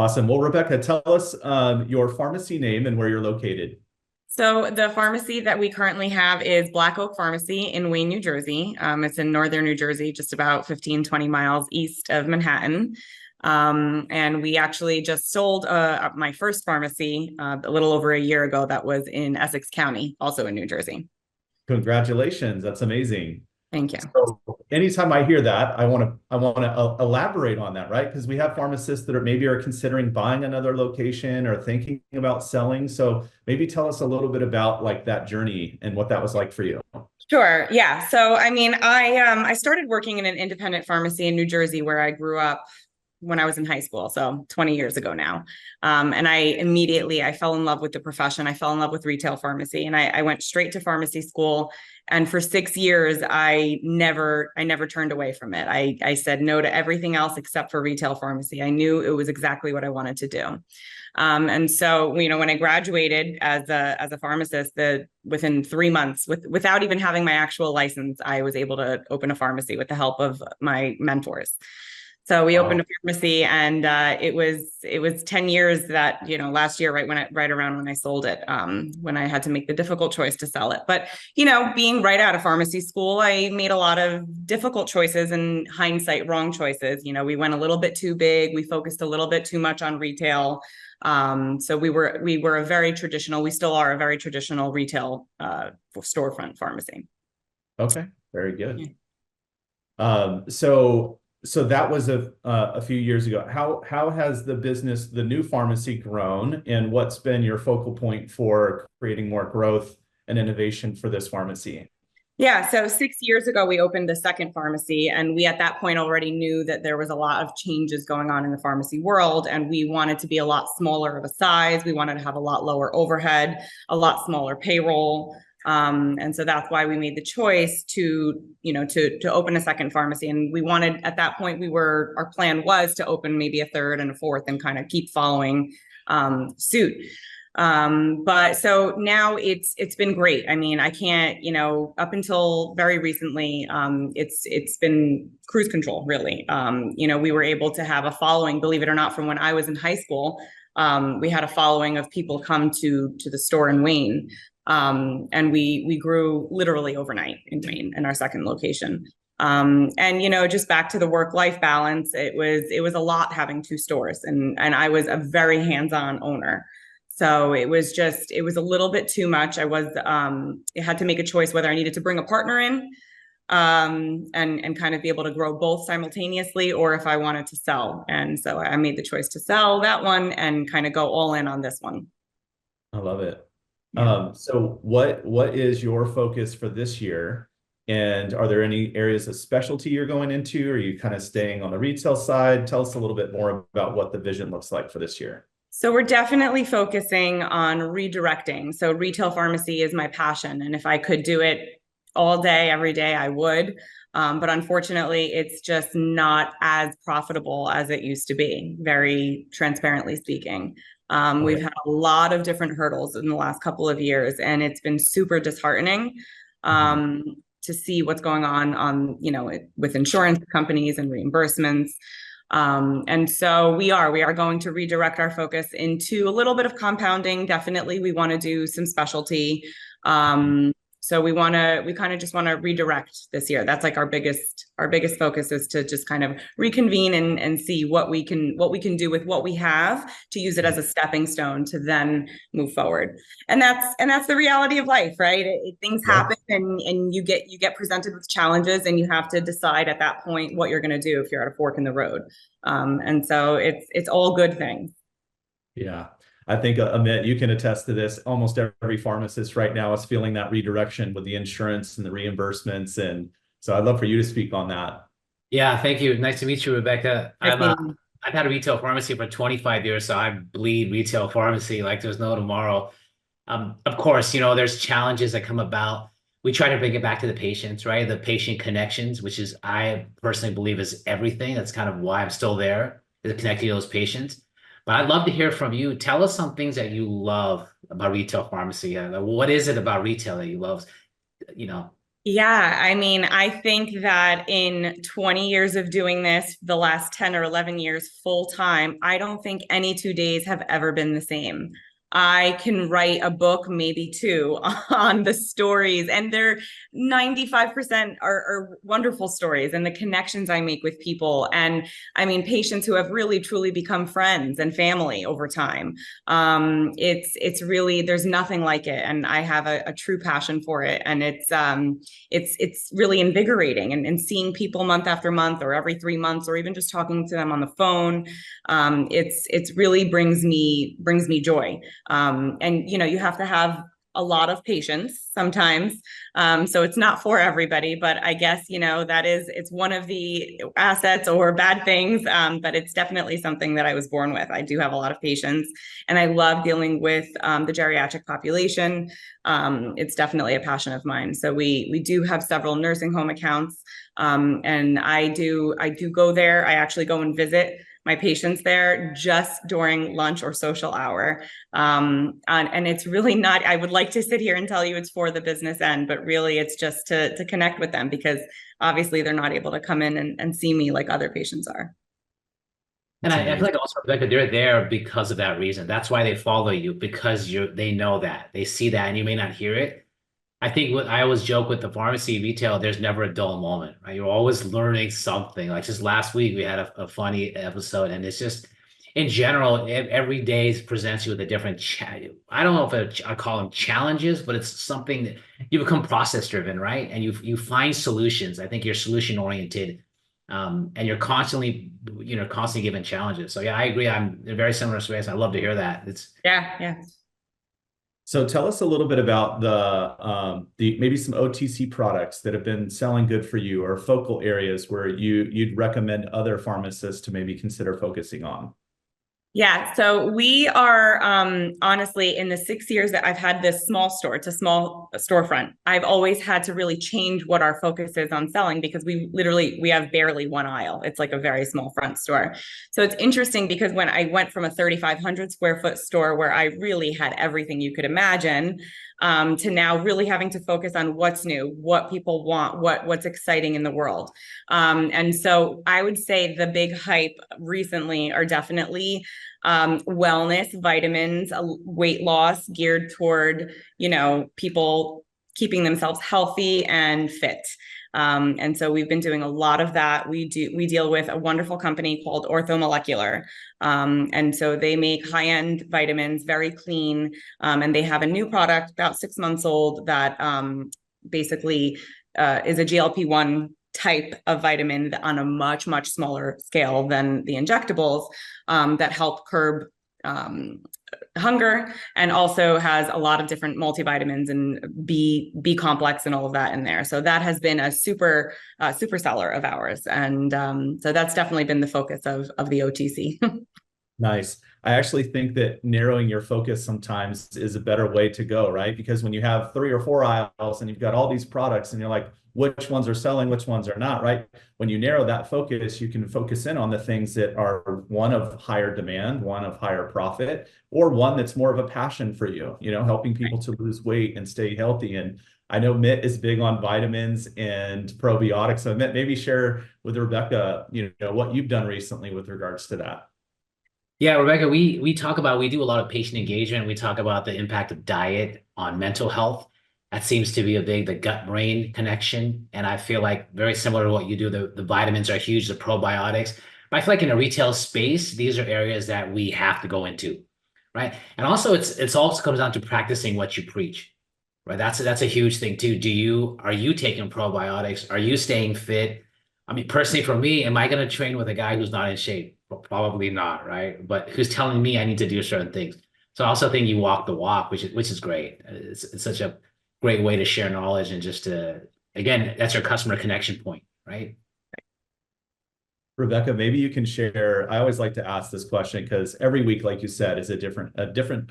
Awesome. Well, Rebecca, tell us your pharmacy name and where you're located. So the pharmacy that we currently have is Black Oak Pharmacy in Wayne, New Jersey. It's in northern New Jersey, just about 15, 20 miles east of Manhattan. And we actually just sold my first pharmacy a little over a year ago that was in Essex County, also in New Jersey. Congratulations. That's amazing. Thank you. So anytime I hear that, I want to elaborate on that, right? Because we have pharmacists that are considering buying another location or thinking about selling. So maybe tell us a little bit about like that journey and what that was like for you. Sure. Yeah. So, I mean, I started working in an independent pharmacy in New Jersey where I grew up when I was in high school, so 20 years ago now. And I fell in love with the profession. I fell in love with retail pharmacy, and I went straight to pharmacy school. And for 6 years, I never turned away from it. I said no to everything else except for retail pharmacy. I knew it was exactly what I wanted to do. And so, when I graduated as a pharmacist, within 3 months, without even having my actual license, I was able to open a pharmacy with the help of my mentors. So we opened a pharmacy, and it was 10 years that, last year, right around when I sold it, when I had to make the difficult choice to sell it. But, being right out of pharmacy school, I made a lot of difficult choices, and hindsight, wrong choices. We went a little bit too big. We focused a little bit too much on retail. So we were a very traditional, we still are a very traditional retail storefront pharmacy. Okay, very good. So that was a few years ago. How has the business, the new pharmacy, grown, and what's been your focal point for creating more growth and innovation for this pharmacy? Yeah, so 6 years ago, we opened the second pharmacy, and we at that point already knew that there was a lot of changes going on in the pharmacy world, and we wanted to be a lot smaller of a size. We wanted to have a lot lower overhead, a lot smaller payroll. And so that's why we made the choice to open a second pharmacy. And we wanted, at that point, our plan was to open maybe a third and a fourth and kind of keep following suit. But so now it's been great. I mean, I can't, up until very recently, it's been cruise control, really. We were able to have a following, believe it or not, from when I was in high school. We had a following of people come to the store in Wayne. And we grew literally overnight in Wayne, in our second location. And just back to the work-life balance, it was a lot having two stores, and I was a very hands-on owner. So it was a little bit too much. I had to make a choice whether I needed to bring a partner in, and kind of be able to grow both simultaneously, or if I wanted to sell. And so I made the choice to sell that one and kind of go all in on this one. I love it. Yeah. So what is your focus for this year? And are there any areas of specialty you're going into? Or are you kind of staying on the retail side? Tell us a little bit more about what the vision looks like for this year. So we're definitely focusing on redirecting. So retail pharmacy is my passion. And if I could do it all day, every day, I would. But unfortunately, it's just not as profitable as it used to be, very transparently speaking. We've had a lot of different hurdles in the last couple of years, and it's been super disheartening to see what's going on, with insurance companies and reimbursements. And so we are going to redirect our focus into a little bit of compounding. Definitely, we want to do some specialty. So we kind of just want to redirect this year. That's like our biggest focus, is to just kind of reconvene and see what we can do with what we have, to use it as a stepping stone to then move forward. And that's the reality of life, right? Things happen, and you get presented with challenges, and you have to decide at that point what you're going to do if you're at a fork in the road. And so it's all good things. Yeah. I think, Amit, you can attest to this. Almost every pharmacist right now is feeling that redirection with the insurance and the reimbursements. And so I'd love for you to speak on that. Yeah, thank you. Nice to meet you, Rebecca. Nice I've had a retail pharmacy for 25 years, so I bleed retail pharmacy like there's no tomorrow. Of course, there's challenges that come about. We try to bring it back to the patients, right? The patient connections, which is, I personally believe, is everything. That's kind of why I'm still there, is connecting to those patients. But I'd love to hear from you. Tell us some things that you love about retail pharmacy. What is it about retail that you love? Yeah, I mean, I think that in 20 years of doing this, the last 10 or 11 years full time, I don't think any 2 days have ever been the same. I can write a book, maybe two, on the stories, and they're 95% are wonderful stories and the connections I make with people. And I mean, patients who have really truly become friends and family over time. It's really, there's nothing like it. And I have a true passion for it. And it's really invigorating, and seeing people month after month or every 3 months or even just talking to them on the phone, it's really brings me joy. And you know, you have to have a lot of patience sometimes, so it's not for everybody, but I guess, you know, it's one of the assets or bad things, but it's definitely something that I was born with. I do have a lot of patience, and I love dealing with the geriatric population. It's definitely a passion of mine. So we do have several nursing home accounts, and I do go there. I actually go and visit my patients there just during lunch or social hour. And it's really not, I would like to sit here and tell you it's for the business end, but really it's just to connect with them, because obviously they're not able to come in and see me like other patients are. And That's I feel amazing. like also, Rebecca, they're there because of that reason. That's why they follow you, because they know that. They see that, and you may not hear it. I think what I always joke with the pharmacy retail, there's never a dull moment, right? You're always learning something. Like just last week, we had a funny episode, and it's just, in general, every day presents you with a different I don't know if I call them challenges, but it's something that you become process driven, right? And you find solutions. I think you're solution oriented, and you're constantly given challenges. So yeah, I agree. I'm in a very similar space. I love to hear that. It's Yeah, yeah. So tell us a little bit about the maybe some OTC products that have been selling good for you, or focal areas where you'd recommend other pharmacists to maybe consider focusing on. Yeah, so we are honestly, in the 6 years that I've had this small store, it's a small storefront. I've always had to really change what our focus is on selling, because we have barely one aisle. It's like a very small front store. So it's interesting, because when I went from a 3,500 square foot store where I really had everything you could imagine, to now really having to focus on what's new, what people want, what's exciting in the world. And so I would say the big hype recently are definitely wellness, vitamins, weight loss geared toward, you know, people keeping themselves healthy and fit. And so we've been doing a lot of that. We deal with a wonderful company called Orthomolecular. And so they make high-end vitamins, very clean. And they have a new product about 6 months old that basically is a GLP-1 type of vitamin on a much, much smaller scale than the injectables, that help curb hunger, and also has a lot of different multivitamins and B complex and all of that in there. So that has been a super seller of ours, and so that's definitely been the focus of the OTC. Nice. I actually think that narrowing your focus sometimes is a better way to go, right? Because when you have 3 or 4 aisles and you've got all these products and you're like, which ones are selling, which ones are not, right? When you narrow that focus, you can focus in on the things that are one of higher demand, one of higher profit, or one that's more of a passion for you, you know, helping people to lose weight and stay healthy. And I know Mitt is big on vitamins and probiotics. So Mitt, maybe share with Rebecca, you know, what you've done recently with regards to that. Yeah, Rebecca, we do a lot of patient engagement. We talk about the impact of diet on mental health. That seems to be the gut-brain connection. And I feel like very similar to what you do. The vitamins are huge, the probiotics. But I feel like in a retail space, these are areas that we have to go into, right? And also it's also comes down to practicing what you preach, right? That's a huge thing too. Are you taking probiotics? Are you staying fit? I mean, personally, for me, am I going to train with a guy who's not in shape? Probably not, right? But who's telling me I need to do certain things? So I also think you walk the walk, which is great. It's such a great way to share knowledge, and just again, that's your customer connection point, right? Rebecca, maybe you can share. I always like to ask this question because every week, like you said, is a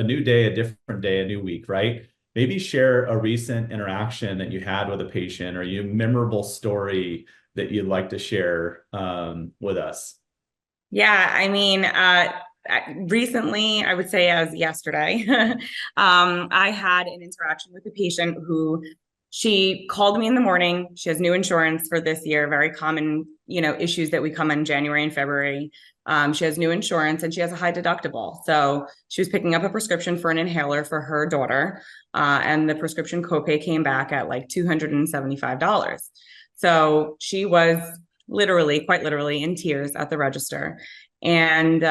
new day, a different day, a new week, right? Maybe share a recent interaction that you had with a patient, or a memorable story that you'd like to share with us. Yeah, I mean, recently, I would say as yesterday, I had an interaction with a patient who She called me in the morning. She has new insurance for this year, very common, issues that we come in January and February. She has new insurance and she has a high deductible. So she was picking up a prescription for an inhaler for her daughter. And the prescription copay came back at like $275. So she was quite literally in tears at the register. And,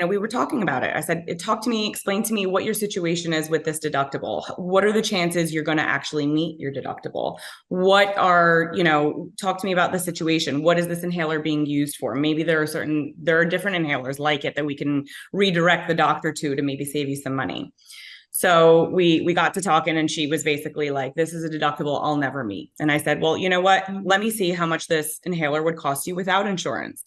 we were talking about it. I said, explain to me what your situation is with this deductible. What are the chances you're going to actually meet your deductible? Talk to me about the situation. What is this inhaler being used for? Maybe there are different inhalers like it that we can redirect the doctor to maybe save you some money. So we got to talking and she was basically like, this is a deductible I'll never meet. And I said, well, you know what? Let me see how much this inhaler would cost you without insurance.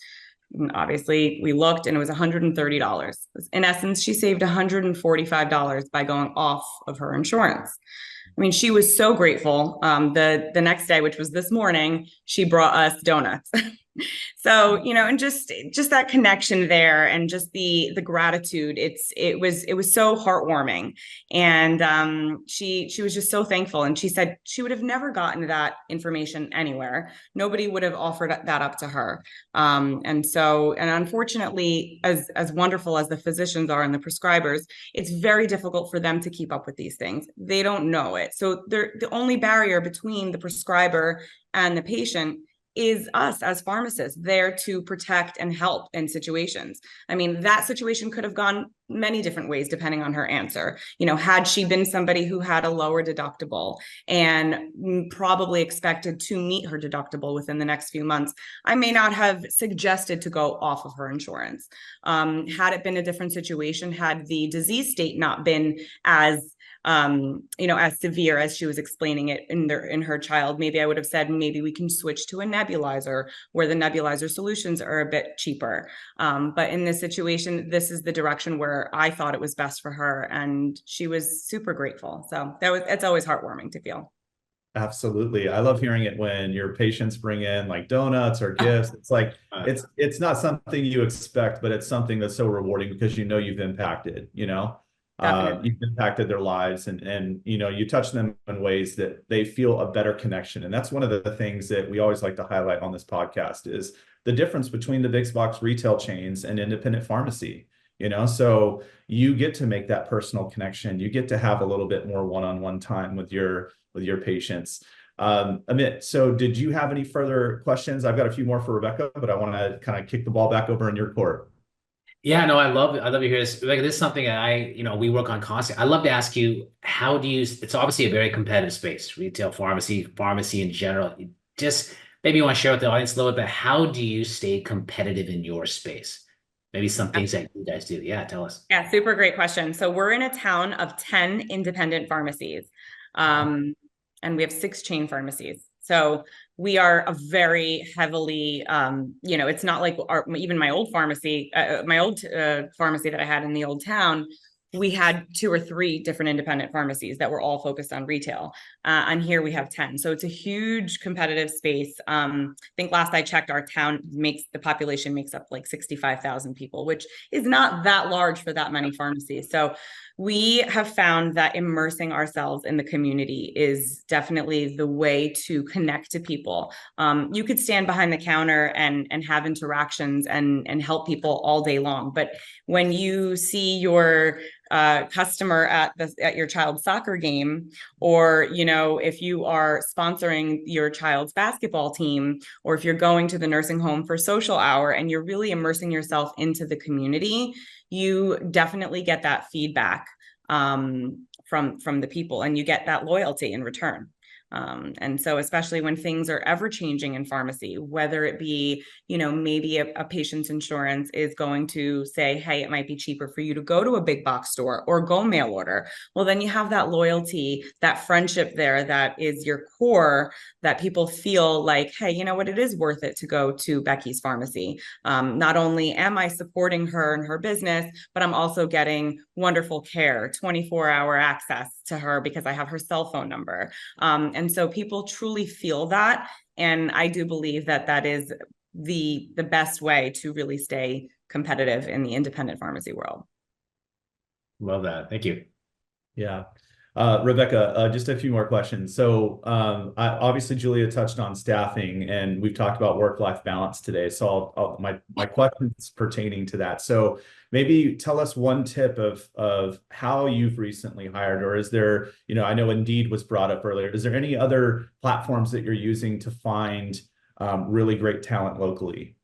And obviously, we looked and it was $130. In essence, she saved $145 by going off of her insurance. I mean, she was so grateful. The next day, which was this morning, she brought us donuts. So, and just that connection there and just the gratitude, it was so heartwarming. And she was just so thankful. And she said she would have never gotten that information anywhere. Nobody would have offered that up to her. And unfortunately, as wonderful as the physicians are and the prescribers, it's very difficult for them to keep up with these things. They don't know it. So the only barrier between the prescriber and the patient is us as pharmacists, there to protect and help in situations. I mean, that situation could have gone many different ways depending on her answer. Had she been somebody who had a lower deductible and probably expected to meet her deductible within the next few months, I may not have suggested to go off of her insurance. Had it been a different situation, had the disease state not been as as severe as she was explaining it in her child, maybe I would have said, maybe we can switch to a nebulizer where the nebulizer solutions are a bit cheaper. But in this situation, this is the direction where I thought it was best for her. And she was super grateful. So it's always heartwarming to feel. Absolutely. I love hearing it when your patients bring in like donuts or gifts. It's like, it's not something you expect, but it's something that's so rewarding because you've impacted, you've impacted their lives and you touch them in ways that they feel a better connection. And that's one of the things that we always like to highlight on this podcast is the difference between the big box retail chains and independent pharmacy. So you get to make that personal connection. You get to have a little bit more one-on-one time with your patients. Amit, so did you have any further questions? I've got a few more for Rebecca, but I want to kind of kick the ball back over in your court. Yeah, no, I love to hear this. Like, this is something that we work on constantly. I'd love to ask you, it's obviously a very competitive space, retail pharmacy in general. Just maybe you want to share with the audience a little bit, how do you stay competitive in your space? Maybe some things that you guys do. Yeah, tell us. Yeah, super great question. So we're in a town of 10 independent pharmacies, and we have 6 chain pharmacies. So we are a very heavily, it's not like even my old pharmacy, pharmacy that I had in the old town, we had 2 or 3 different independent pharmacies that were all focused on retail. And here we have 10. So it's a huge competitive space. I think last I checked, our town the population makes up like 65,000 people, which is not that large for that many pharmacies. So we have found that immersing ourselves in the community is definitely the way to connect to people. You could stand behind the counter and have interactions and help people all day long. But when you see your customer at your child's soccer game, or if you are sponsoring your child's basketball team, or if you're going to the nursing home for social hour and you're really immersing yourself into the community, you definitely get that feedback from the people, and you get that loyalty in return. And so especially when things are ever changing in pharmacy, whether it be, maybe a patient's insurance is going to say, hey, it might be cheaper for you to go to a big box store or go mail order. Well, then you have that loyalty, that friendship there, that is your core, that people feel like, hey, you know what, it is worth it to go to Becky's pharmacy. Not only am I supporting her and her business, but I'm also getting wonderful care, 24-hour access to her because I have her cell phone number. And so people truly feel that. And I do believe that is the best way to really stay competitive in the independent pharmacy world. Love that. Thank you. Yeah. Rebecca, just a few more questions. So obviously Julia touched on staffing and we've talked about work-life balance today. So my questions pertaining to that. So maybe tell us one tip of how you've recently hired, or is there, I know Indeed was brought up earlier. Is there any other platforms that you're using to find really great talent locally?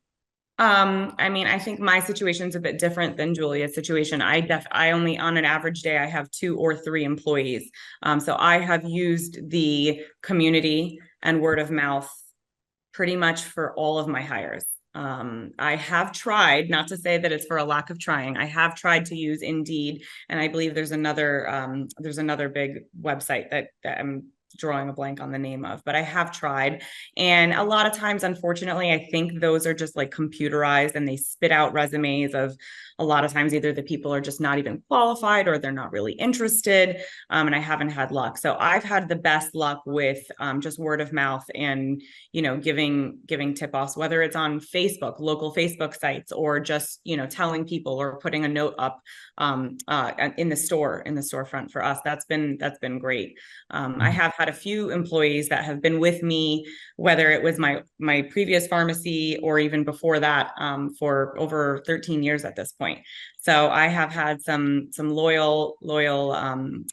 I mean, I think my situation is a bit different than Julia's situation. I only, on an average day, I have 2 or 3 employees. So I have used the community and word of mouth pretty much for all of my hires. I have tried, not to say that it's for a lack of trying. I have tried to use Indeed, and I believe there's another big website that I'm drawing a blank on the name of, but I have tried. And a lot of times, unfortunately, I think those are just like computerized and they spit out resumes of a lot of times either the people are just not even qualified or they're not really interested. And I haven't had luck. So I've had the best luck with just word of mouth and, giving tip-offs, whether it's on Facebook, local Facebook sites, or just, telling people or putting a note up in the storefront for us. That's been great. I have had a few employees that have been with me, whether it was my previous pharmacy or even before that, for over 13 years at this point. So I have had some loyal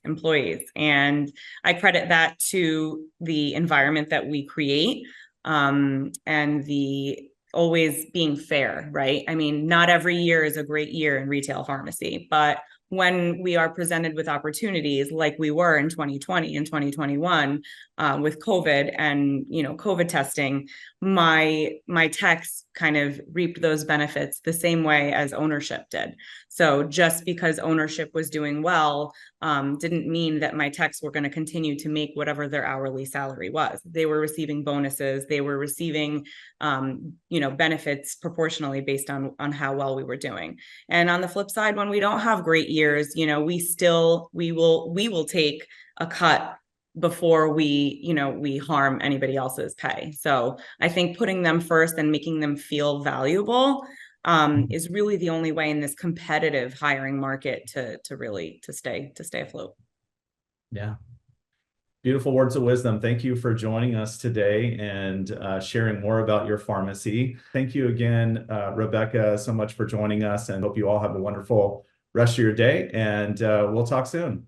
employees, and I credit that to the environment that we create, and the always being fair, right? I mean, not every year is a great year in retail pharmacy, but when we are presented with opportunities like we were in 2020 and 2021 with COVID and COVID testing, my techs kind of reaped those benefits the same way as ownership did. So just because ownership was doing well didn't mean that my techs were going to continue to make whatever their hourly salary was. They were receiving bonuses. They were receiving benefits proportionally based on how well we were doing. And on the flip side, when we don't have great years, we will take a cut before we harm anybody else's pay. So I think putting them first and making them feel valuable is really the only way in this competitive hiring market to stay afloat. Yeah. Beautiful words of wisdom. Thank you for joining us today and sharing more about your pharmacy. Thank you again, Rebecca, so much for joining us, and hope you all have a wonderful rest of your day, and we'll talk soon.